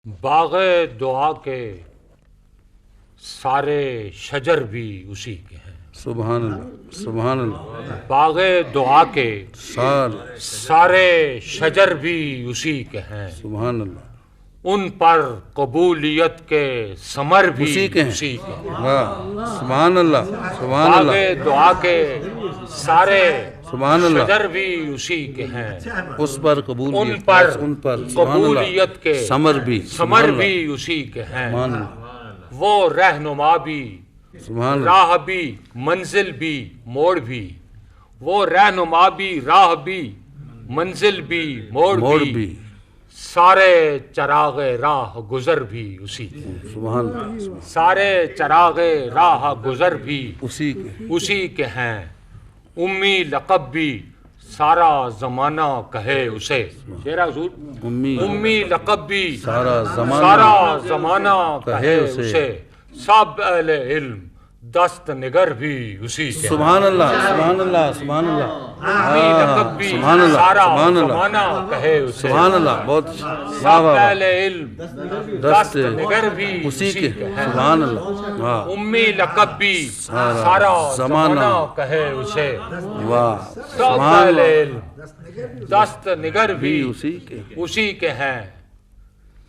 باغ دعا کے سارے شجر بھی اسی کے ہیں۔ سبحان اللہ، سبحان اللہ۔ باغ دعا کے سارے سارے شجر بھی اسی کے ہیں۔ سبحان اللہ۔ ان پر قبولیت کے ثمر بھی اسی کے ہیں۔ اسی کے ہیں۔ واہ، سبحان اللہ، سبحان باغ اللہ، دعا کے سارے سبحان اللہ۔ شجر بھی اسی کے ہیں۔ اس پر ان قبولیت، پر ان پر سبحان اللہ، قبولیت کے ثمر بھی، ثمر بھی اسی کے ہیں۔ سبحان اللہ، وہ رہنما بھی، سبحان اللہ، راہ بھی، منزل بھی، موڑ بھی۔ وہ رہنما بھی، راہ بھی، منزل بھی، موڑ موڑ بھی۔ بھی، سارے چراغ راہ گزر بھی اسی کے ہیں۔ سبحان اللہ، سارے چراغ راہ گزر بھی اسی کے، اسی کے ہیں۔ امی لقب بھی سارا زمانہ کہے اسے۔ شعر حضور۔ امی لقب بھی سارا زمانہ سارا زمانہ کہے کہے اسے۔ سب اہل علم دست نگر بھی اسی کے ہیں۔ سبحان اللہ، سبحان اللہ، سبحان اللہ، امی لقب بھی سبحان اللہ، سارا سبحان اللہ، زمانہ کہے اسے۔ سبحان اللہ، بہت اچھا، واہ سب واہ واہ، اہل علم دست نگر بھی اسی کے، سبحان اللہ، واہ امی لقب بھی سارا زمانہ کہے اسے۔ واہ، سب سبحان اہل اللہ، علم دست نگر بھی اسی کے، اسی کے ہیں۔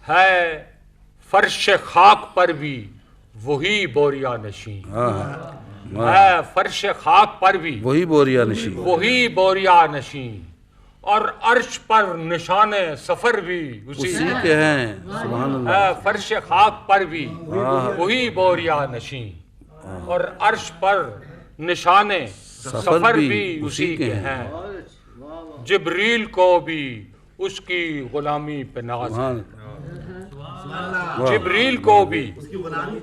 ہے فرش خاک پر بھی وہی بوریا نشین۔ ہے فرش خاک پر بھی وہی بوریا نشین، وہی بوریا نشین۔ اور عرش پر نشان سفر بھی اسی اسی کے ہیں، سبحان اللہ، ہے فرش خاک پر بھی وہی بوریا نشین۔ اور عرش پر نشان سفر بھی اسی کے ہیں۔ جبریل کو بھی اس کی غلامی پہ ناز ہے۔ جبریل کو بھی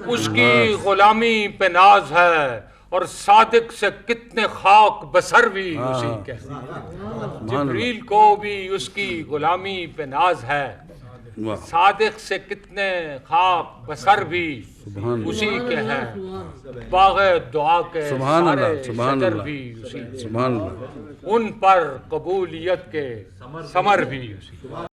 اس کی غلامی پہ ناز ہے۔ اور صادق سے کتنے خاک بسر بھی اسی کے ہیں۔ جبریل کو بھی اس کی غلامی پہ ناز ہے۔ واہ، صادق سے کتنے خاک بسر بھی اسی کے ہیں۔ باغ دعا کے سبحان سارے اللہ، سبحان شجر اللہ، بھی اسی کے ہیں۔ سبحان اللہ۔ ان پر قبولیت کے ثمر بھی اسی کے ہیں۔